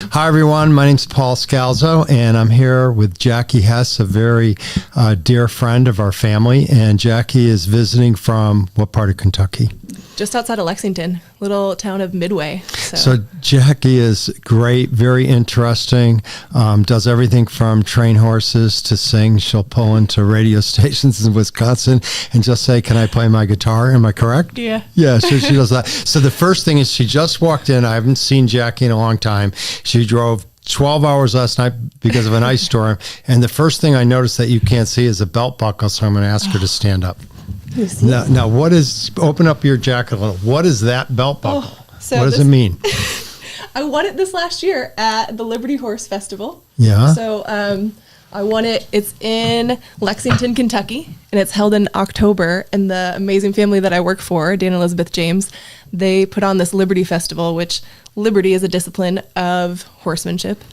Hi, everyone. My name's Paul Scalzo, and I'm here with Jackie Hess, a very dear friend of our family. And Jackie is visiting from what part of Kentucky? Just outside of Lexington, little town of Midway. So Jackie is great, very interesting, does everything from train horses to sing. She'll pull into radio stations in Wisconsin and just say, "Can I play my guitar?" Am I correct? Yeah. Yeah, so she does that. So the first thing is she just walked in. I haven't seen Jackie in a long time. She drove 12 hours last night because of an ice storm. And the first thing I noticed that you can't see is a belt buckle, so I'm going to ask her to stand up. Now, what is, open up your jacket a little. What is that belt buckle? What does it mean? I won it this last year at the Liberty Horse Festival. Yeah. So I won it. It's in Lexington, Kentucky, and it's held in October. And the amazing family that I work for, Dan and Elizabeth James, they put on this Liberty Festival, which Liberty is a discipline of horsemanship.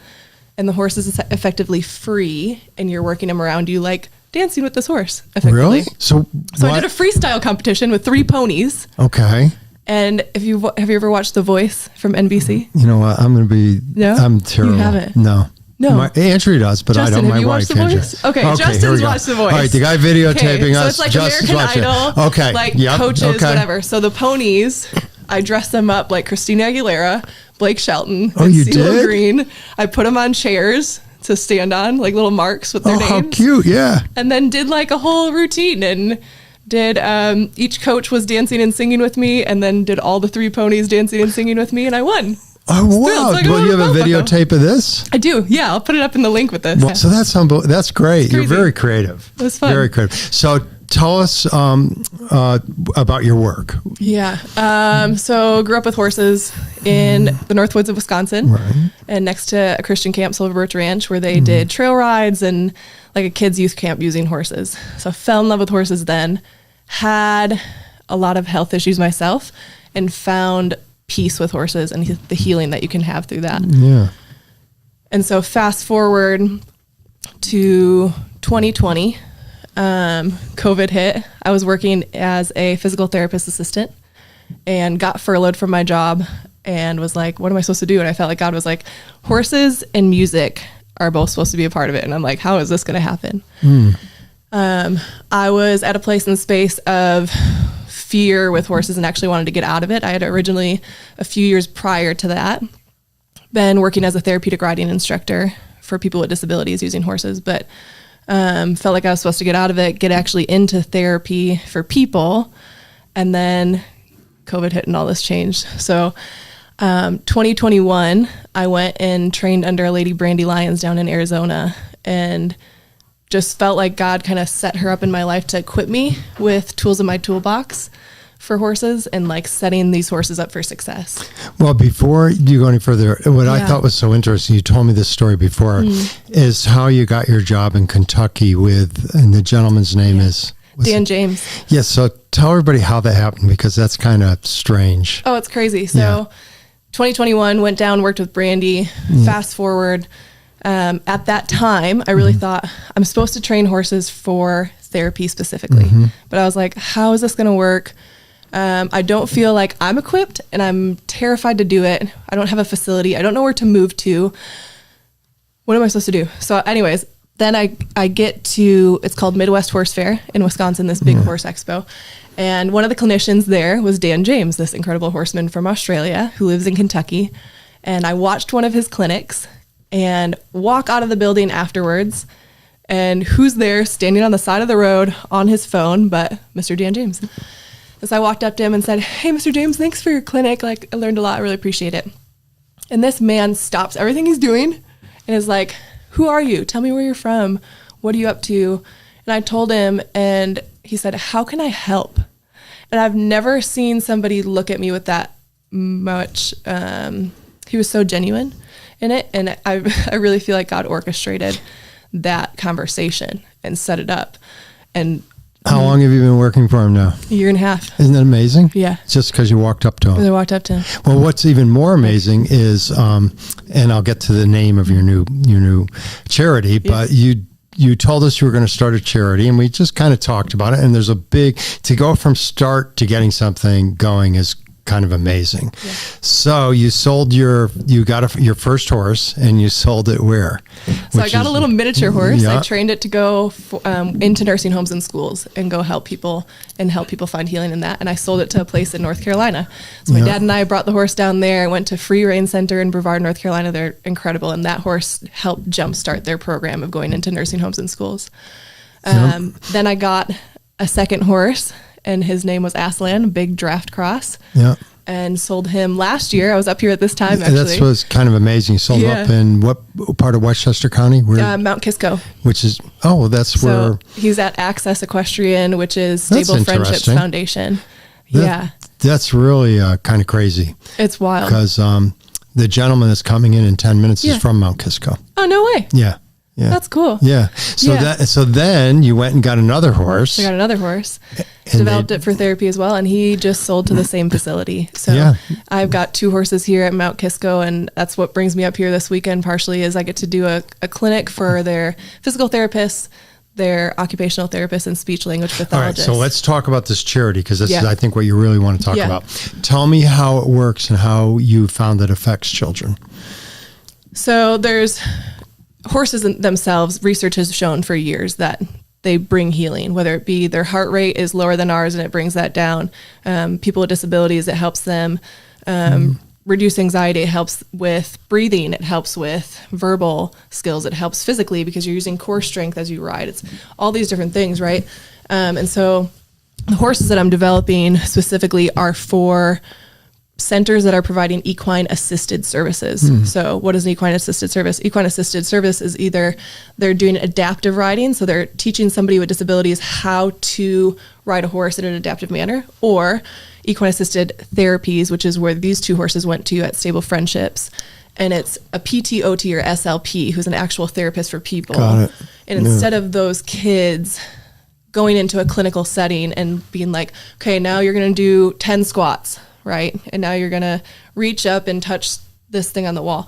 And the horse is effectively free, and you're working him around you like dancing with this horse, effectively. Really? So I did a freestyle competition with 3 ponies. Okay. And have you ever watched The Voice from NBC? You know what? I'm going to be, No? I'm terrible. You haven't? No. No. Andrew does, but Justin, I don't. have you My watched wife, The Andrew. Voice? Okay, Justin's watched The Voice. All right, the guy videotaping so us. it's like Justin's American watching. Idol, Okay. like Yep. coaches, Okay. whatever. So the ponies, I dressed them up like Christina Aguilera, Blake Shelton, Oh, and you CeeLo did? Green. I put them on chairs to stand on, like little marks with their Oh, how names. cute. Yeah. And then did like a whole routine and did each coach was dancing and singing with me, and then did all the 3 ponies dancing and singing with me, and I won. Oh, wow. Like, Well, you have a videotape of this? I do. Yeah, I'll put it up in the link with this. Well, so that's great. You're very creative. It was fun. Very creative. So tell us about your work. Yeah. So grew up with horses in the North Woods of Wisconsin, Right. and next to a Christian camp, Silver Birch Ranch, where they did trail rides and like a kids youth camp using horses. So fell in love with horses then, had a lot of health issues myself, and found peace with horses and the healing that you can have through that. Yeah. And so fast forward to 2020, COVID hit. I was working as a physical therapist assistant and got furloughed from my job and was like, what am I supposed to do? And I felt like God was like, horses and music are both supposed to be a part of it. And I'm like, how is this going to happen? I was at a place in space of fear with horses and actually wanted to get out of it. I had originally, a few years prior to that, been working as a therapeutic riding instructor for people with disabilities using horses, but felt like I was supposed to get out of it, get actually into therapy for people. And then COVID hit and all this changed. So 2021, I went and trained under a lady, Brandy Lyons, down in Arizona, and just felt like God kind of set her up in my life to equip me with tools in my toolbox for horses and like setting these horses up for success. Well, before you go any further, what I thought was so interesting, you told me this story before, is how you got your job in Kentucky with, and the gentleman's name is? Dan James. Yes. So tell everybody how that happened, because that's kind of strange. Oh, it's crazy. So 2021 went down, worked with Brandy. Fast forward, at that time, I really thought I'm supposed to train horses for therapy specifically. But I was like, how is this going to work? I don't feel like I'm equipped, and I'm terrified to do it. I don't have a facility. I don't know where to move to. What am I supposed to do? So anyways, then I get to, it's called Midwest Horse Fair in Wisconsin, this big horse expo. And one of the clinicians there was Dan James, this incredible horseman from Australia who lives in Kentucky. And I watched one of his clinics and walk out of the building afterwards. And who's there standing on the side of the road on his phone but Mr. Dan James. And so I walked up to him and said, "Hey, Mr. James, thanks for your clinic. Like, I learned a lot. I really appreciate it." And this man stops everything he's doing and is like, "Who are you? Tell me where you're from. What are you up to?" And I told him, and he said, "How can I help?" And I've never seen somebody look at me with that much. He was so genuine in it. And I really feel like God orchestrated that conversation and set it up. And how long have you been working for him now? A year and a half. Isn't that amazing? Yeah. Just because you walked up to him. I walked up to him. Well, what's even more amazing is, and I'll get to the name of your new charity, but you told us you were going to start a charity, and we just kind of talked about it. And there's a big, to go from start to getting something going is kind of amazing. Yeah. So you got your first horse, and you sold it where? So I got a little miniature horse. Yeah. I trained it to go into nursing homes and schools and go help people find healing in that. And I sold it to a place in North Carolina. So my dad and I brought the horse down there. I went to Free Rein Center in Brevard, North Carolina. They're incredible. And that horse helped jumpstart their program of going into nursing homes and schools. Then I got a second horse, and his name was Aslan, a big draft cross. Yeah. And sold him last year. I was up here at this time, actually. That's what's kind of amazing. You sold up in what part of Westchester County? Mount Kisco. Which is, that's where... He's at Access Equestrian, which is Stable Friendships Foundation. That's really kind of crazy. It's wild. Because the gentleman that's coming in 10 minutes is from Mount Kisco. Oh, no way. Yeah. Yeah. That's cool. Yeah. So then you went and got another horse. I got another horse. Developed it for therapy as well, and he just sold to the same facility. So I've got 2 horses here at Mount Kisco, and that's what brings me up here this weekend partially is I get to do a clinic for their physical therapists, their occupational therapists, and speech language pathologists. All right, so let's talk about this charity, because this is, I think, what you really want to talk about. Tell me how it works and how you found it affects children. So there's... Horses themselves, research has shown for years that they bring healing, whether it be their heart rate is lower than ours and it brings that down. People with disabilities, it helps them reduce anxiety. It helps with breathing. It helps with verbal skills. It helps physically because you're using core strength as you ride. It's all these different things, right? And so the horses that I'm developing specifically are for centers that are providing equine-assisted services. So what is an equine-assisted service? Equine-assisted service is either they're doing adaptive riding, so they're teaching somebody with disabilities how to ride a horse in an adaptive manner, or equine-assisted therapies, which is where these 2 horses went to at Stable Friendships. And it's a PT/OT or SLP, who's an actual therapist for people. Got it. And instead of those kids going into a clinical setting and being like, okay, now you're going to do 10 squats, right? And now you're going to reach up and touch this thing on the wall.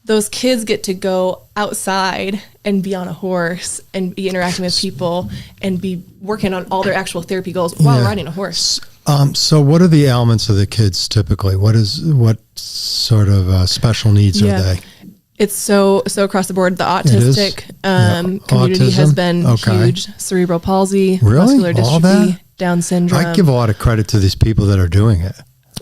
Those kids get to go outside and be on a horse and be interacting with people and be working on all their actual therapy goals while riding a horse. So what are the ailments of the kids typically? What sort of special needs are they? It's so across the board. The autistic community has been huge. Cerebral palsy, muscular dystrophy, Down syndrome. I give a lot of credit to these people that are doing it.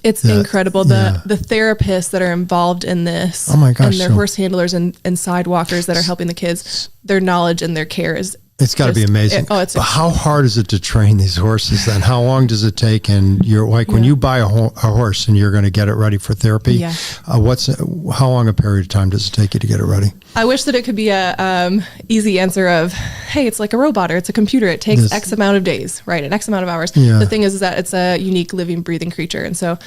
It's incredible. The therapists that are involved in this, oh my gosh, and their horse handlers and sidewalkers that are helping the kids, their knowledge and their care is... It's got to be amazing. But how hard is it to train these horses then? How long does it take? And you're like, when you buy a horse and you're going to get it ready for therapy, how long a period of time does it take you to get it ready? I wish that it could be a easy answer of, hey, it's like a robot or it's a computer. It takes X amount of days, right? And X amount of hours. Yeah. The thing is that it's a unique living, breathing creature. And so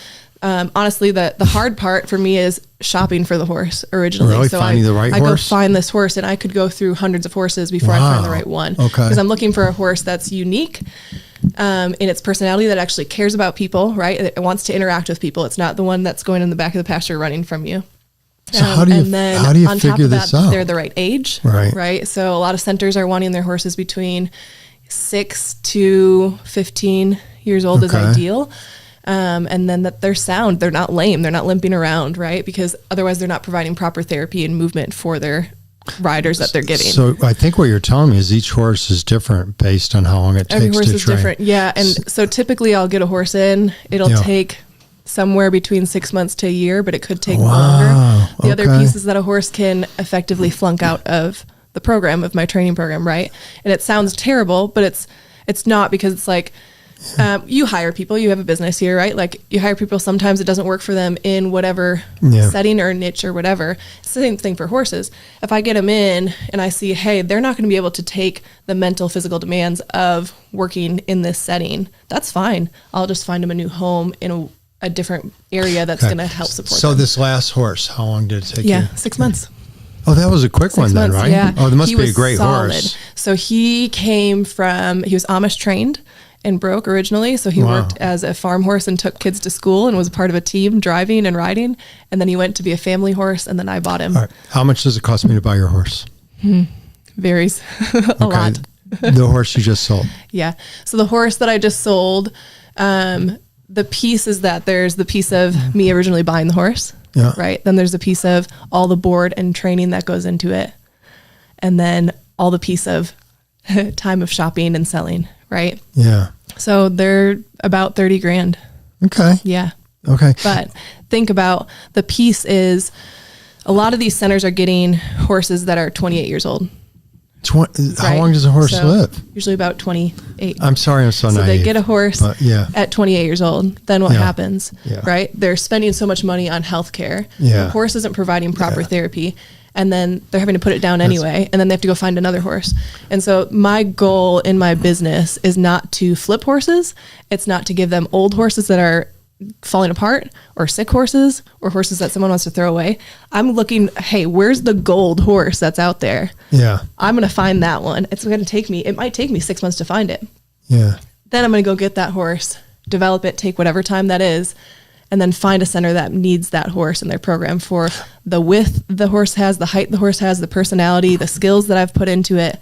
honestly, the hard part for me is shopping for the horse originally. Really? So finding the right horse? I go find this horse, and I could go through hundreds of horses before I find the right one. Okay. Because I'm looking for a horse that's unique in its personality, that actually cares about people, right? It wants to interact with people. It's not the one that's going in the back of the pasture running from you. So how do you figure this out? They're the right age, right? So a lot of centers are wanting their horses between 6 to 15 years old is ideal. And then that they're sound, they're not lame, they're not limping around, right? Because otherwise they're not providing proper therapy and movement for their riders that they're getting. So I think what you're telling me is each horse is different based on how long it takes to train. Every horse is different, yeah. And so typically I'll get a horse in, it'll take somewhere between 6 months to a year, but it could take longer. The other piece is that a horse can effectively flunk out of the program, of my training program, right? And it sounds terrible, but it's not, because it's like, you hire people, you have a business here, right? Like you hire people, sometimes it doesn't work for them in whatever setting or niche or whatever. It's the same thing for horses. If I get them in and I see, hey, they're not going to be able to take the mental, physical demands of working in this setting, that's fine. I'll just find them a new home in a different area that's going to help support them. So this last horse, how long did it take you? 6 months. Oh, that was a quick one then, right? Yeah. Oh, there must be a great horse. So he was Amish trained and broke originally. So he worked as a farm horse and took kids to school and was part of a team driving and riding. And then he went to be a family horse, and then I bought him. All right. How much does it cost me to buy your horse? Varies a lot. The horse you just sold. Yeah. So the horse that I just sold, the piece is that there's the piece of me originally buying the horse, Yeah. right? Then there's the piece of all the board and training that goes into it. And then all the piece of time of shopping and selling, right? Yeah. So they're about 30 grand. Okay. Yeah. Okay. But think about the piece is a lot of these centers are getting horses that are 28 years old. How Right. long does a horse So, live? Usually about 28. I'm sorry, I'm so So naive. they get a horse but yeah. at 28 years old. Then what Yeah. happens? Yeah. Right? They're spending so much money on healthcare. Yeah. The horse isn't providing proper Yeah. therapy. And then they're having to put it down anyway. And then they have to go find another horse. And so my goal in my business is not to flip horses. It's not to give them old horses that are falling apart or sick horses or horses that someone wants to throw away. I'm looking, hey, where's the gold horse that's out there? Yeah. I'm going to find that one. It's going to take me, it might take me 6 months to find it. Yeah. Then I'm going to go get that horse, develop it, take whatever time that is, and then find a center that needs that horse in their program for the width the horse has, the height the horse has, the personality, the skills that I've put into it,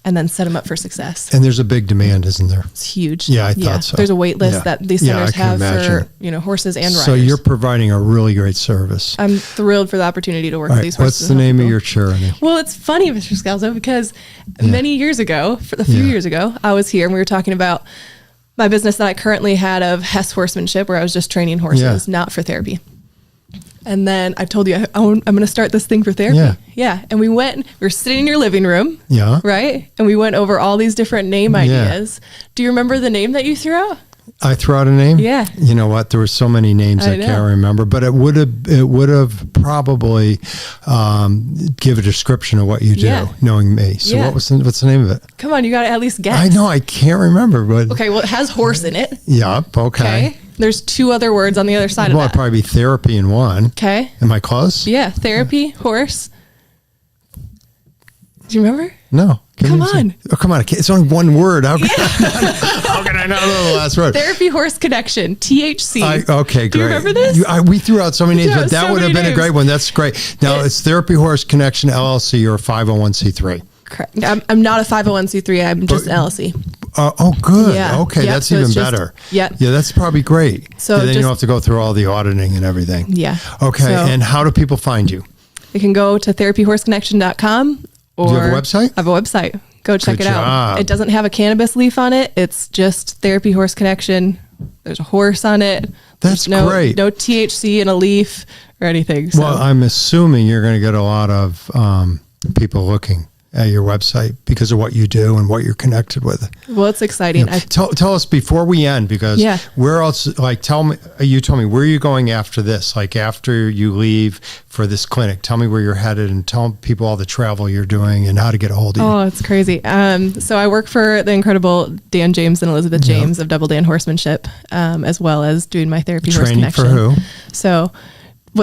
and then set them up for success. And there's a big demand, isn't there? It's huge. Yeah, I thought so. There's a wait list Yeah. that these Yeah, centers I can have imagine. for, horses and riders. So you're providing a really great service. I'm thrilled for the opportunity to work All with right. these horses. What's the and help name of people. your charity? Well, it's funny, Mr. Scalzo, because many years ago, a few Yeah. years ago, I was here and we were talking about my business that I currently had of Hess horsemanship, where I was just training horses, not for therapy. And then I told you, I'm going to start this thing for therapy. Yeah. And we were sitting in your living room. Yeah. Right. And we went over all these different name ideas. Do you remember the name that you threw out? I threw out a name. Yeah. You know what? There were so many names I know. can't remember, but it would have probably give a description of what you do, Yeah. knowing me. So Yeah. what's the name of it? Come on, you got to at least guess. I know I can't remember, but Okay. Well, it has horse in it. Yep. Okay. Okay. There's two other words on the other side Well, of it'd that. probably be therapy in one. Okay. Am I close? Yeah. Therapy, horse. Do you remember? No. Come on. Oh, come on. It's only one word. How can I not know the last word? Therapy Horse Connection, THC. Okay, great. Do you remember this? We threw out so many names, threw but out that so would have many been a great names. one. That's great. Now, it's Therapy Horse Connection LLC or 501c3. Correct. I'm not a 501c3. I'm just an LLC. Good. Yeah. Okay, Yeah, that's so even it's just- better. yeah. Yeah, that's probably great. So then you just- don't have to go through all the auditing and everything. Yeah. Okay, So- and how do people find you? You can go to therapyhorseconnection.com or Do you have a website? I have a website. Go check Good it job. out. It doesn't have a cannabis leaf on it. It's just Therapy Horse Connection. There's a horse on it. That's There's great. No THC in a leaf or anything. So. Well, I'm assuming you're going to get a lot of people looking at your website because of what you do and what you're connected with. Well, it's exciting. Tell us before we end, because Yeah. where else, tell me, you told me, where are you going after this? Like after you leave for this clinic, tell me where you're headed and tell people all the travel you're doing and how to get a hold of you. Oh, it's crazy. So I work for the incredible Dan James and Elizabeth James of Double Dan Horsemanship, as well as doing my Therapy Horse Training Connection. for who? So,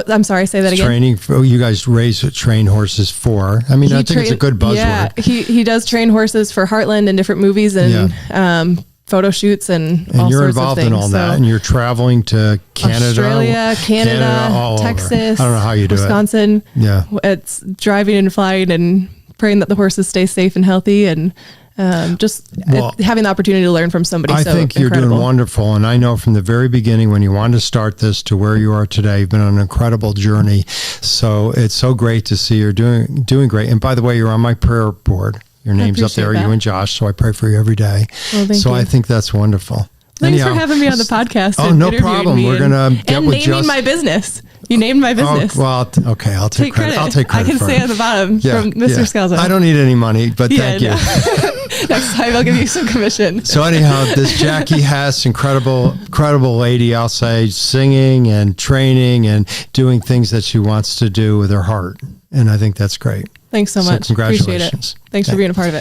I'm sorry, say that again. Training for, you guys train horses for. I mean, I think it's a good buzzword. Yeah, he does train horses for Heartland and different movies and photo shoots and all And you're sorts of involved things. in all that, and you're traveling to Canada, Australia, Canada, all over. Texas. I don't know how you do Wisconsin. it. Yeah. It's driving and flying and praying that the horses stay safe and healthy and having the opportunity to learn from somebody. I so think you're incredible. doing wonderful. And I know from the very beginning when you wanted to start this to where you are today, you've been on an incredible journey. So it's so great to see you're doing great. And by the way, you're on my prayer board. Your name's up there, appreciate that. you and Josh. So I pray for you every day. Well, thank so you. I think that's wonderful. Thanks for having me on the podcast. Oh, and no interviewing problem. me We're going to get and with naming Just. my business. You named my business. Oh, well, okay. I'll take credit. I'll take credit I can for say it. at the bottom from Mr. Scalzo. I don't need any money, but thank you. Next time I'll give you some commission. So anyhow, this Jackie Hess, incredible lady, I'll say, singing and training and doing things that she wants to do with her heart. And I think that's great. Thanks so much. Congratulations. Appreciate it. Thanks for being a part of it.